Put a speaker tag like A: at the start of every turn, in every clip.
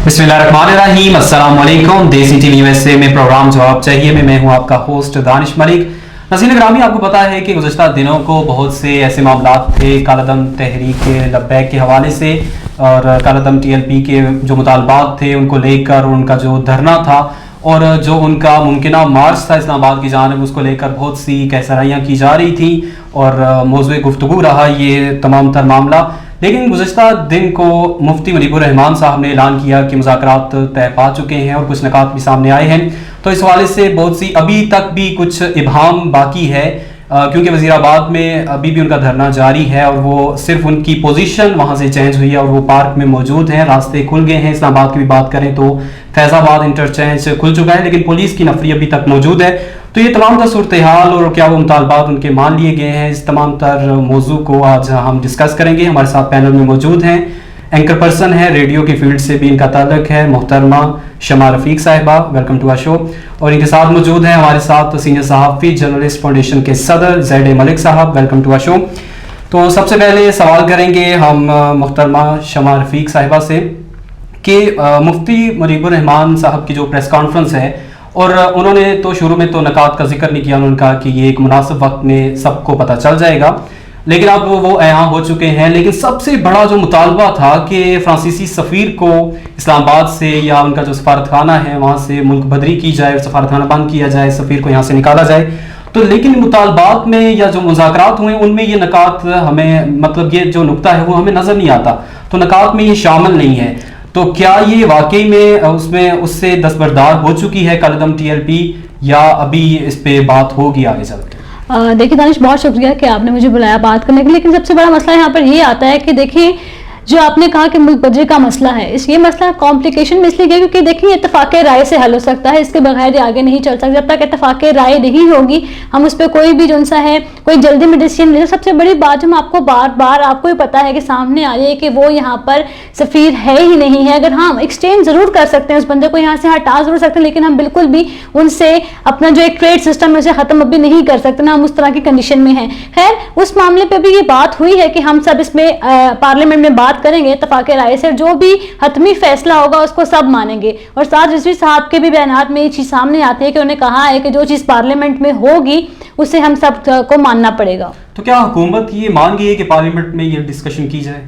A: बिस्मिल्लाहिर्रहमानिर्रहीम, अस्सलाम वालेकुम। देसी टीवी यूएसए में प्रोग्राम जवाब चाहिए में मैं हूं आपका होस्ट दानिश मलिक। नाज़रीन ग्रामी, आपको पता है कि गुज़श्ता दिनों को बहुत से ऐसे मामलात थे कालदम तहरीक लब्बैक के हवाले से और कालदम टीएलपी के जो मुतालबात थे उनको लेकर उनका जो धरना था और जो उनका मुमकिना मार्च था इस्लामाबाद की जानिब, उसको लेकर बहुत सी कहसराइयाँ की जा रही थी और मौज़ूए गुफ्तगू रहा ये तमाम तर मामला। लेकिन गुज़श्ता दिन को मुफ्ती मुजीबुर रहमान साहब ने ऐलान किया कि मुज़ाकरात तय पा चुके हैं और कुछ निकात भी सामने आए हैं। तो इस हवाले से बहुत सी अभी तक भी कुछ इबहाम बाकी है क्योंकि वज़ीराबाद में अभी भी उनका धरना जारी है और वो सिर्फ उनकी पोजीशन वहाँ से चेंज हुई है और वो पार्क में मौजूद हैं। रास्ते खुल गए हैं। इस्लामाबाद की भी बात करें तो फैज़ाबाद इंटरचेंज खुल चुका है, लेकिन पुलिस की नफरी अभी तक मौजूद है। तो ये तमाम तर सूरत हाल और क्या वो मुतालबात उनके मान लिए गए हैं, इस तमाम तर मौजू को आज हम डिस्कस करेंगे। हमारे साथ पैनल में मौजूद हैं एंकर पर्सन है, रेडियो की फील्ड से भी इनका ताल्लुक है, मोहतरमा शमा रफ़ीक साहिबा, वेलकम टू आवर शो। और इनके साथ मौजूद हैं हमारे साथ सीनियर सहाफ़ी जर्नलिस्ट फाउंडेशन के सदर ज़ैड मलिक साहब, वेलकम टू आवर शो। तो सबसे पहले सवाल करेंगे हम मोहतरमा शमा रफ़ीक साहिबा से कि मुफ्ती मुजीबुर रहमान साहब की जो प्रेस कॉन्फ्रेंस है और उन्होंने तो शुरू में तो नकात का जिक्र नहीं किया, उन्होंने कहा कि ये एक मुनासिब वक्त में सबको पता चल जाएगा, लेकिन अब वो यहाँ हो चुके हैं। लेकिन सबसे बड़ा जो मुतालबा था कि फ्रांसीसी सफ़ीर को इस्लामाबाद से या उनका जो सफारतखाना है वहाँ से मुल्क बदरी की जाए, सफारतखाना बंद किया जाए, सफ़ीर को यहाँ से निकाला जाए। तो लेकिन मुतालबात में या जो मुज़ाकरात हुए उनमें ये नकात हमें, मतलब ये जो नुक्ता है वो हमें नज़र नहीं आता, तो नकात में ये शामिल नहीं है। तो क्या ये वाकई में उसमें उससे दस्तबरदार हो चुकी है कालदम टीएलपी या अभी इस पे बात होगी आगे चल के?
B: देखिए दानिश, बहुत शुक्रिया कि आपने मुझे बुलाया बात करने के लिए। लेकिन सबसे बड़ा मसला यहाँ पर ये आता है कि देखिए जो आपने कहा कि मुल्क बदरी का मसला है, ये मसला कॉम्प्लिकेशन में इसलिए गया क्योंकि देखिए इत्तफाक़े राय से हल हो सकता है, इसके बगैर आगे नहीं चल सकता। जब तक इत्तफाक़े राय नहीं होगी हम उस पर कोई भी जो सा है कोई जल्दी में डिसीजन ले। सबसे बड़ी बात जो आपको बार बार आपको ही पता है कि सामने आ रही है कि वो यहाँ पर सफ़ीर है ही नहीं है। अगर हम एक्सचेंज ज़रूर कर सकते हैं, उस बंदे को यहाँ से हटा ज़रूर सकते हैं, लेकिन हम बिल्कुल भी उनसे अपना जो एक ट्रेड सिस्टम है उसे ख़त्म अभी नहीं कर सकते ना, हम उस तरह की कंडीशन में हैं। खैर उस मामले पर भी ये बात हुई है कि हम सब इसमें पार्लियामेंट में बात करेंगे, इत्तफाक़े राय से जो भी हतमी फैसला होगा उसको सब मानेंगे। और साथ रिजवी साहब के भी बयानात में ये चीज़ सामने आती है कि उन्होंने कहा है कि जो चीज़ पार्लियामेंट में होगी उसे हम सब को मानना पड़ेगा।
A: तो क्या हुकूमत ये मान गई है कि पार्लियामेंट में ये डिस्कशन की जाए?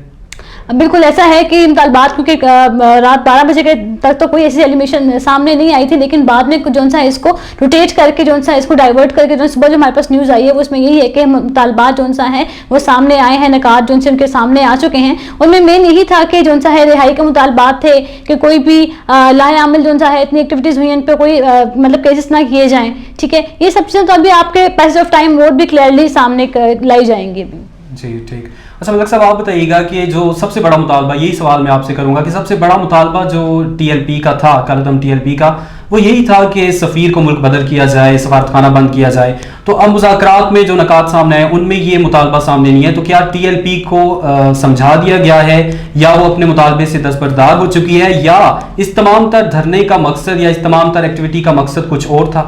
B: बिल्कुल ऐसा है कि मुतालबात, क्योंकि रात 12 बजे के तक तो कोई ऐसी एलिमिनेशन सामने नहीं आई थी, लेकिन बाद में जो सा इसको रोटेट करके जो सा इसको डाइवर्ट करके जो सुबह जो हमारे पास न्यूज़ आई है वो उसमें यही है कि मुतालबात जो सा है वो सामने आए हैं, नकात जो से उनके सामने आ चुके हैं। उनमें मेन यही था कि जो सा है रिहाई के मुतालबात थे कि कोई भी लायामिल जो सा है इतनी एक्टिविटीज़ हुई, इन पर कोई मतलब केसेस ना किए जाएँ। ठीक है, ये सब चीज़ें तो अभी आपके पैसेज ऑफ टाइम वोट भी क्लियरली सामने लाई जाएंगी अभी।
A: जी ठीक। अच्छा मलिक साहब, आप बताइएगा कि जो सबसे बड़ा मुतालबा, यही सवाल मैं आपसे करूंगा कि सबसे बड़ा मुतालबा जो टीएलपी का था, कालदम टीएलपी का, वो यही था कि सफ़ीर को मुल्क बदल किया जाए, सफारतखाना बंद किया जाए। तो अब मुज़ाकरात में जो नकात सामने आए उनमें ये मुतालबा सामने नहीं है। तो क्या टीएलपी को समझा दिया गया है या वो अपने मुतालबे से दस्तबरदार हो चुकी है या इस तमाम तर धरने का मकसद या इस तमाम तर एक्टिविटी का मकसद कुछ और था?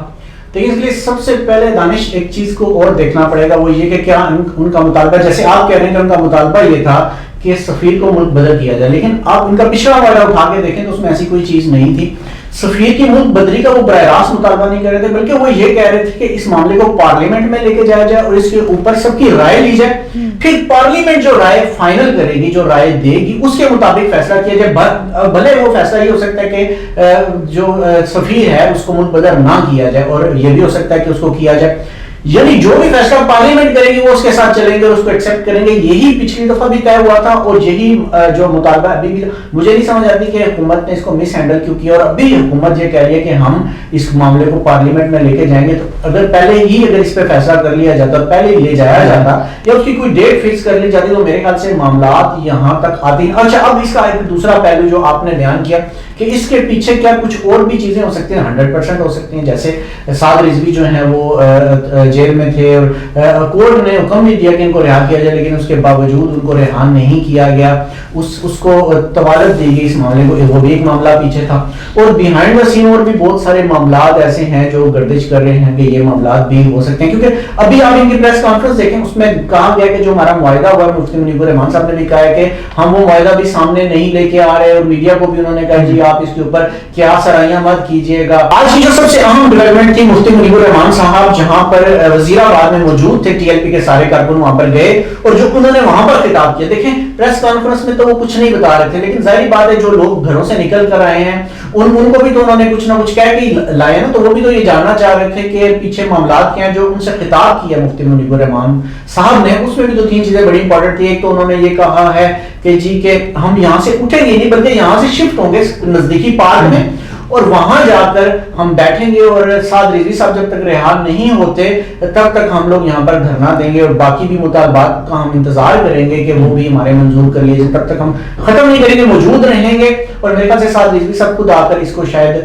C: देखिए इसलिए सबसे पहले दानिश एक चीज को और देखना पड़ेगा, वो ये कि क्या उनका मुतालबा, जैसे आप कह रहे हैं कि उनका मुतालबा ये था कि सफ़ीर को मुल्क बदल किया जाए, लेकिन आप उनका पिछड़ा वाला उठा के देखें तो उसमें ऐसी कोई चीज नहीं थी। सफ़ीर की मुल्क बदली का वो बराह रास्त मुतालबा नहीं कर रहे थे, बल्कि वो ये कह रहे थे कि इस मामले को पार्लियामेंट में लेके जाया जाए और इसके ऊपर सबकी राय ली जाए, फिर पार्लियामेंट जो राय फाइनल करेगी, जो राय देगी उसके मुताबिक फैसला किया जाए। भले वो फैसला ये हो सकता है कि जो सफ़ीर है उसको मुल्क बदल ना किया जाए, और ये भी हो सकता है कि उसको किया जाए, यानी जो भी फैसला पार्लियामेंट करेगी वो उसके साथ चलेंगे और उसको एक्सेप्ट करेंगे। यही पिछली दफा भी तय हुआ था और यही जो मुतालबा अभी भी, मुझे नहीं समझ आती कि हुकूमत ने इसको मिस हैंडल क्यों किया और अभी हुकूमत ये कह रही है कि हम इस मामले को पार्लियामेंट में लेके जाएंगे। तो अगर पहले ही अगर इस पे फैसला कर लिया जाता, पहले ले जाया जाता या उसकी कोई डेट फिक्स कर ली जाती, तो मेरे ख्याल से मामलात यहाँ तक आती। अच्छा, अब इसका एक दूसरा पहलू जो आपने बयान किया कि इसके पीछे क्या कुछ और भी चीजें हो सकती हैं, 100% हो सकती हैं। जैसे साद रिजवी जो है वो जेल में थे और कोर्ट ने हुक्म भी दिया कि इनको रिहा किया जाए, लेकिन उसके बावजूद उनको रिहा नहीं किया गया, उसको तवालत दी गई इस मामले को, वो भी एक मामला पीछे था। और बिहाइंड द सीन और भी बहुत सारे मामला ऐसे हैं जो गर्दिश कर रहे हैं कि ये मामला भी हो सकते हैं, क्योंकि अभी आप इनकी प्रेस कॉन्फ्रेंस देखें, उसमें कहा गया कि जो हमारा मुआहिदा हुआ है, मुफ्ती मुनीबुर रहमान साहब ने भी कहा है कि हम वो मुआहिदा भी सामने नहीं लेके आ रहे, और मीडिया को भी उन्होंने कहा जी आप इसके ऊपर क्या सराहियां मत कीजिएगा। आज की जो सबसे अहम डेवलपमेंट थी, मुफ्ती मुनीबुर रहमान साहब जहां पर वजीराबाद में मौजूद थे, टीएलपी के सारे कारकुन वहां पर गए और जो उन्होंने वहां पर खिताब किया, देखें प्रेस कॉन्फ्रेंस में तो वो कुछ नहीं बता रहे थे, लेकिन जाहिर बात है जो लोग घरों से निकल कर आए हैं उनको भी तो उन्होंने कुछ ना कुछ कह के लाया ना, तो वो भी तो ये जानना चाह रहे थे कि पीछे मामला क्या है। जो उनसे खिताब किया मुफ्ती मुनीबुर रहमान साहब ने, उसमें भी तो 3 चीजें बड़ी इंपॉर्टेंट थी। एक तो उन्होंने ये कहा है कि जी के हम यहाँ से उठेंगे नहीं, बल्कि यहाँ से शिफ्ट होंगे नजदीकी पार्क में और वहां जाकर हम बैठेंगे और साद रिजवी साहब जब तक रिहा नहीं होते तब तक हम लोग यहाँ पर धरना देंगे और बाकी भी मुतालबात का हम इंतजार करेंगे कि वो भी हमारे मंजूर कर लिए, तब तक हम खत्म नहीं करेंगे, मौजूद रहेंगे। और मेरे ख्याल से साद रिजवी साहब खुद आकर इसको शायद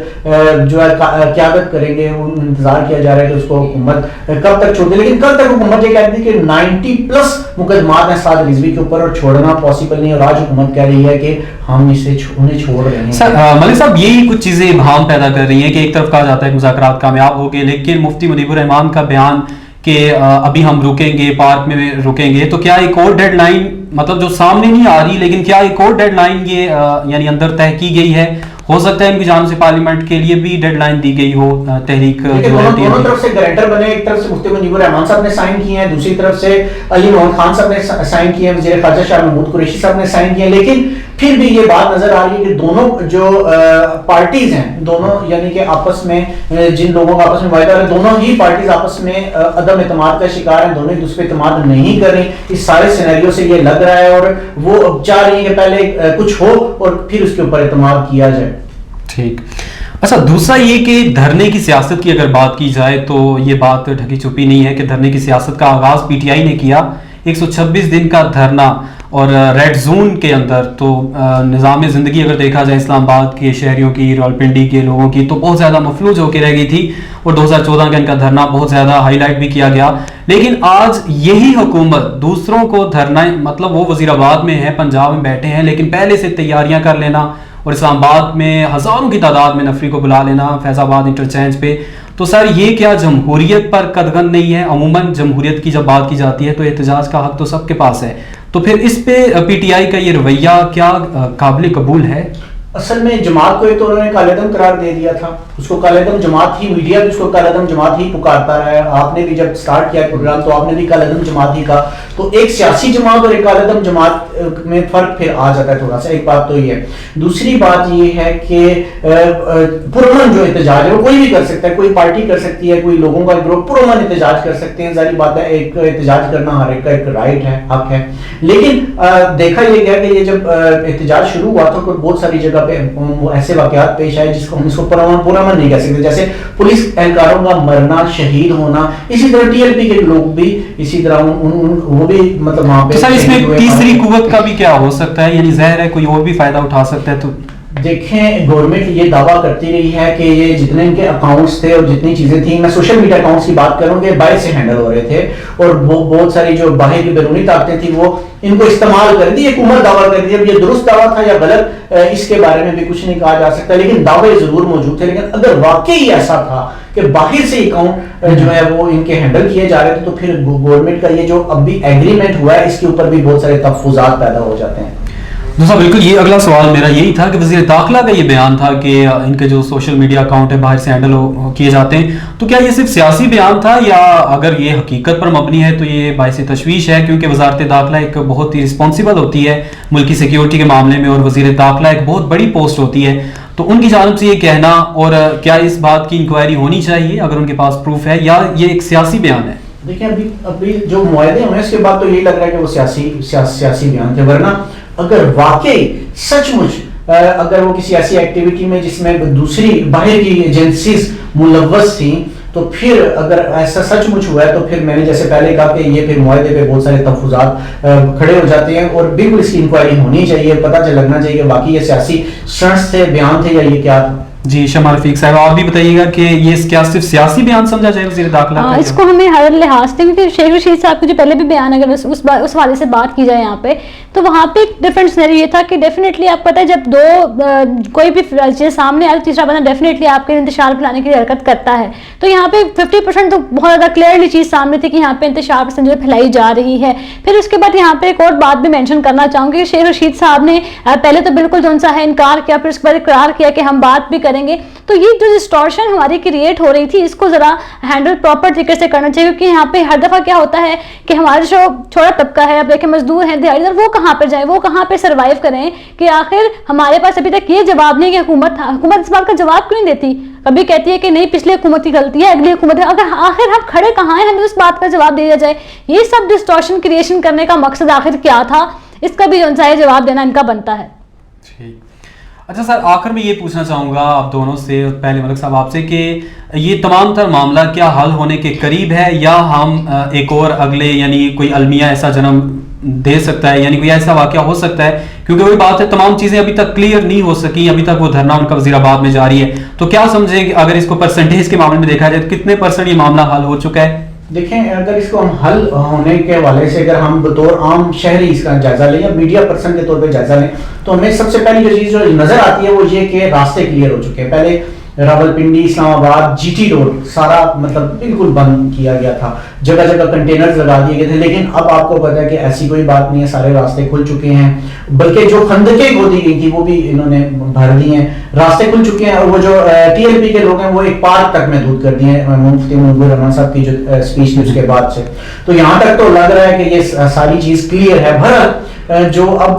C: जो है क़यादत करेंगे, इंतजार किया जा रहा है कि उसको हुकूमत कब तक छोड़ दे, लेकिन कल तक हुकूमत ये कहती है कि 90+ मुकदमात हैं साद रिजवी के ऊपर और छोड़ना पॉसिबल नहीं, और आज हुकूमत कह रही है कि हम इसे उन्हें छोड़ रहे हैं।
A: मलिक साहब यही कुछ चीजें भाम पैदा कर रही हैं कि एक तरफ कहा जाता है मुज़ाकरात कामयाब हो गए, लेकिन मुफ्ती मुनीबुर रहमान का बयान कि अभी हम रुकेंगे, पार्क में रुकेंगे, तो क्या एक और डेडलाइन मतलब जो सामने नहीं आ रही, लेकिन क्या एक और डेडलाइन ये यानी अंदर तय की गई है? हो सकता है इनकी जानिब से पार्लियामेंट के लिए भी डेडलाइन दी गई हो, तहरीक
C: दोनों तरफ से गारंटर बने, एक तरफ से मुफ्ती मुनीबुर रहमान साहब ने साइन किए हैं, दूसरी तरफ से अली मोहम्मद खान साहब ने साइन किए हैं, वज़ीर ख़ारजा शाह महमूद कुरैशी साहब ने साइन किए हैं, लेकिन फिर भी ये बात नजर आ रही है कि दोनों जो पार्टीज हैं, दोनों यानी कि आपस में जिन लोगों का आपस में वायदा है, दोनों ही पार्टीज आपस में अदम एतमाद का शिकार हैं, दोनों एक दूसरे पे एतमाद नहीं कर रही। इस सारे सिनेरियो से ये लग रहा है और वो चाह रही है कि पहले कुछ हो और फिर उसके ऊपर एतमाद किया जाए।
A: ठीक। अच्छा, दूसरा ये कि धरने की सियासत की अगर बात की जाए तो ये बात ढकी छुपी नहीं है कि धरने की सियासत का आगाज पीटीआई ने किया, 126 दिन का धरना और रेड जोन के अंदर। तो निज़ाम ज़िंदगी अगर देखा जाए इस्लामाबाद के शहरियों की, रावलपिंडी के लोगों की, तो बहुत ज़्यादा मफलूज होकर रह गई थी और 2014 का इनका धरना बहुत ज़्यादा हाईलाइट भी किया गया। लेकिन आज यही हुकूमत दूसरों को धरना, मतलब वो वज़ीराबाद में है, पंजाब में बैठे हैं, लेकिन पहले से तैयारियां कर लेना और इस्लामाबाद में हज़ारों की तादाद में नफरी को बुला लेना फैज़ाबाद इंटरचेंज पे, तो सर ये क्या जमहूरियत पर कदगन नहीं है? अमूमन जमहूरियत की जब बात की जाती है तो एहतजाज का हक तो सबके पास है, तो फिर इस पे पीटीआई का ये रवैया क्या काबिल कबूल है?
C: असल में जमात को एक तो उन्होंने कालेदम करार दे दिया था, उसको कालेदम जमात ही, मीडिया भी उसको कालेदम जमात ही पुकारता रहा है। आपने भी जब स्टार्ट किया प्रोग्राम तो आपने भी कालेदम जमात ही का, तो एक सियासी जमात और एक कालेदम जमात में फर्क फिर आ जाता है थोड़ा सा। एक बात तो ये है, दूसरी बात ये है कि पुरअमन जो एहतजाज है वो कोई भी कर सकता है, कोई पार्टी कर सकती है, कोई लोगों का ग्रुप पुरअमन एहतजाज कर सकते हैं, जाहिर बात है एक एहतजाज करना हर एक का एक राइट है, हक है। लेकिन देखा ये गया कि ये जब एहतजाज शुरू हुआ था तो बहुत सारी जगह ऐसे वाकयात पेश आए जिसको हम इसको पुरअमन नहीं कह सकते, जैसे पुलिस एहलकारों का मरना, शहीद होना, इसी तरह टीएलपी के लोग भी इसी तरह वो भी मतलब वहां पे।
A: तो सर इसमें तीसरी कुव्वत का भी क्या हो सकता है, यानी ज़ाहिर है कोई और भी फायदा उठा सकता है? तो
C: देखें, गवर्नमेंट ये दावा करती रही है कि ये जितने इनके अकाउंट्स थे और जितनी चीजें थी, मैं सोशल मीडिया अकाउंट्स की बात करूंगे, बाहर से हैंडल हो रहे थे और वो बहुत सारी जो बाहर की बैरूनी ताकतें थी वो इनको इस्तेमाल कर दी। हुकूमत दावा कर दी, अब ये दुरुस्त दावा था या गलत इसके बारे में भी कुछ नहीं कहा जा सकता, लेकिन दावे जरूर मौजूद थे। लेकिन अगर वाकई ऐसा था कि बाहर से अकाउंट जो है वो इनके हैंडल किए जा रहे थे, तो फिर गवर्नमेंट का ये जो अभी एग्रीमेंट हुआ है इसके ऊपर भी बहुत सारे तहफ़्फ़ुज़ात पैदा हो जाते हैं।
A: दूसरा बिल्कुल ये अगला सवाल मेरा यही था कि वज़ीर दाखिला का ये बयान था कि इनके जो सोशल मीडिया अकाउंट है बाहर से हैंडल किए जाते हैं, तो क्या ये सिर्फ सियासी बयान था या अगर ये हकीकत पर मबनी है तो ये बाइस तशवीश है? क्योंकि वज़ारत दाखिला एक बहुत ही रिस्पॉन्सिबल होती है मुल्क की सिक्योरिटी के मामले में और वज़ीर दाखिला एक बहुत बड़ी पोस्ट होती है, तो उनकी जानिब से ये कहना, और क्या इस बात की इंक्वायरी होनी चाहिए अगर उनके पास प्रूफ है, या ये एक सियासी बयान है?
C: देखिए, अभी जो मुआहदे हुए इसके बाद तो यही लग रहा है कि वो सियासी बयान थे, वरना अगर वाकई सचमुच अगर वो किसी ऐसी एक्टिविटी में जिसमें दूसरी बाहर की एजेंसीज मुलव्वस थी, तो फिर अगर ऐसा सचमुच हुआ है तो फिर मैंने जैसे पहले कहा कि ये फिर मुआहदे पे बहुत सारे तहफ़्फ़ुज़ात खड़े हो जाते हैं और बिल्कुल इसकी इंक्वायरी होनी चाहिए, पता लगना चाहिए कि वाकई ये सियासी स्टंट्स थे, बयान थे या ये क्या था।
A: जी शमा रफीक साहब, आप भी बताइएगा कि ये क्या सिर्फ सियासी बयान समझा जाए वज़ीर दाखिला का?
B: इसको हमें हर लिहाज से, क्योंकि शेख रशीद साहब के जो पहले भी बयान, अगर उस वाले से बात की जाए यहाँ पे, तो वहाँ पे एक डिफरेंट सिनेरियो ये था कि डेफिनेटली आप पता है जब कोई भी चीज़ सामने आए, तीसरा बंदा डेफिनेटली आपके इंतशार फैलाने की हरकत करता है। तो यहाँ पे 50% तो बहुत ज़्यादा क्लियरली चीज़ सामने थी कि यहाँ पे इंतशार पसंद फैलाई जा रही है। फिर उसके बाद यहाँ पे एक और बात भी मेंशन करना चाहूँगी, शेख रशीद साहब ने पहले तो बिल्कुल जो सा है इनकार किया, फिर उसके बाद इकरार किया कि हम बात भी करेंगे। तो ये जो डिस्टॉर्शन हमारी क्रिएट हो रही थी, इसको ज़रा हैंडल प्रॉपर तरीके से करना चाहिए, क्योंकि यहाँ पे हर दफ़ा क्या होता है कि हमारे जो छोटा तबका है, अब देखें मजदूर हैं, दिहाड़ीदार, वो कहाँ पर जाए, वो कहाँ पे सर्वाइव करें, कि आखिर हमारे पास अभी तक ये जवाब नहीं कि हुकूमत इस बात का जवाब क्यों नहीं देती। कभी कहती है कि नहीं पिछली हुकूमत की गलती है, अगली हुकूमत है, अगर आखिर हम खड़े कहाँ हैं, हमें उस बात का जवाब दिया जाए। ये सब डिस्टॉर्शन क्रिएशन करने का मकसद आखिर क्या था, इसका भी जो है जवाब देना इनका बनता है।
A: ठीक, अच्छा सर, आखिर में ये पूछना चाहूँगा आप दोनों से, पहले मलिक साहब आपसे, कि ये तमाम तर मामला क्या हल होने के करीब है, या हम एक और अगले यानी कोई अलमिया ऐसा जन्म दे सकता है, यानी कोई ऐसा वाक़या हो सकता है? क्योंकि वही बात है, तमाम चीज़ें अभी तक क्लियर नहीं हो सकी, अभी तक वो धरना उनका वज़ीराबाद में जारी है। तो क्या समझें अगर इसको परसेंटेज के मामले में देखा जाए तो कितने % ये मामला हल हो चुका है?
C: देखें, अगर इसको हम हल होने के हवाले से अगर हम बतौर आम शहरी इसका जायजा लें या मीडिया पर्सन के तौर पे जायजा लें, तो हमें सबसे पहली जो चीज़ जो नज़र आती है वो ये कि रास्ते क्लियर हो चुके हैं। पहले रावलपिंडी, इस्लामाबाद, जीटी रोड सारा मतलब बिल्कुल बंद किया गया था, जगह जगह कंटेनर्स लगा दिए गए थे। लेकिन अब आपको पता है कि ऐसी कोई बात नहीं है, सारे रास्ते खुल चुके हैं, बल्कि जो खंदकें खोदी गई थी वो भी इन्होंने भर दी हैं, रास्ते खुल चुके हैं। और वो जो टीएलपी के लोग हैं वो एक पार्क तक महदूद कर दिए हैं मुफ्ती मुनव्वर रहमान साहब की जो स्पीच थी उसके बाद से। तो यहाँ तक तो लग रहा है कि ये सारी चीज़ क्लियर है। भर जो अब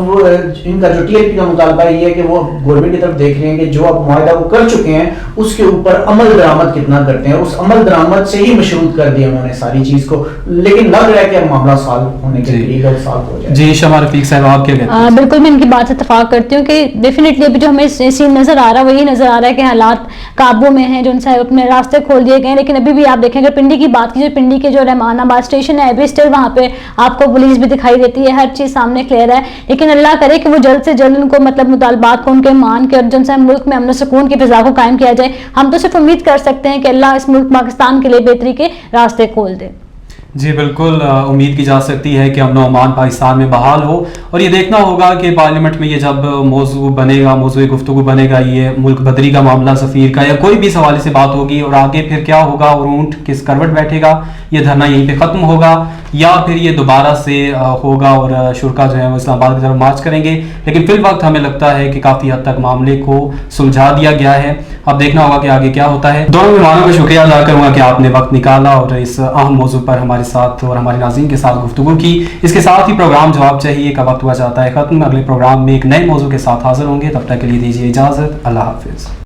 C: इनका जो टीएलपी का मुतालबा ये है कि वो गवर्नमेंट की तरफ देख रहे हैं कि जो अब मुआहदा वो कर चुके हैं उसके ऊपर अमल दरामद कितना करते हैं, उस अमल दरामद से ही मशरूत कर दिया उन्होंने सारी चीज को। लेकिन लग रहा है कि अब मामला सॉल्व होने के करीब है, सॉल्व हो जाए।
A: जी शमा रफीक साहब, आप क्या कहते हैं?
B: बिल्कुल, मैं इनकी बात से इत्तेफाक करती हूँ कि डेफिनेटली अभी जो हमें सीन नजर आ रहा है वो यही नजर आ रहा है कि हालात काबू में हैं, जो उनसे अपने रास्ते खोल दिए गए। लेकिन अभी भी आप देखें, अगर पिंडी की बात कीजिए, पिंडी के जो रहमानाबाद स्टेशन है अभी स्टिल वहाँ पे आपको पुलिस भी दिखाई देती है, हर चीज़ सामने क्लियर है। लेकिन अल्लाह करे कि वो जल्द से जल्द उनको मतलब मुतालबात को उनके मान के और जिनसे मुल्क में अमन सुकून की फिजा को कायम किया जाए। हम तो सिर्फ उम्मीद कर सकते हैं कि अल्लाह इस मुल्क पाकिस्तान के लिए बेहतरी के रास्ते खोल दे।
A: जी बिल्कुल, उम्मीद की जा सकती है कि अमन अमान पाकिस्तान में बहाल हो। और ये देखना होगा कि पार्लियामेंट में ये जब मौजू बनेगा, मौजू गुफ्तगू बनेगा, ये मुल्क बदरी का मामला, सफ़ीर का, या कोई भी सवाल से बात होगी, और आगे फिर क्या होगा और ऊँट किस करवट बैठेगा, ये धरना यहीं पे ख़त्म होगा या फिर ये दोबारा से होगा और शुरा जो है वो इस्लामाबाद की तरफ मार्च करेंगे। लेकिन फिल वक्त हमें लगता है कि काफ़ी हद तक मामले को सुलझा दिया गया है। अब देखना होगा कि आगे क्या होता है। दोनों मेहमानों का शुक्रिया अदा करूँगा कि आपने वक्त निकाला और इस अहम मौजू पर हमारे साथ और हमारे नाज़रीन के साथ गुफ्तगू की। इसके साथ ही प्रोग्राम जवाब चाहिए का वक्त हुआ जाता है ख़त्म। अगले प्रोग्राम में एक नए मौजू के साथ हाजिर होंगे, तब तक के लिए दीजिए इजाज़त। अल्लाह हाफिज़।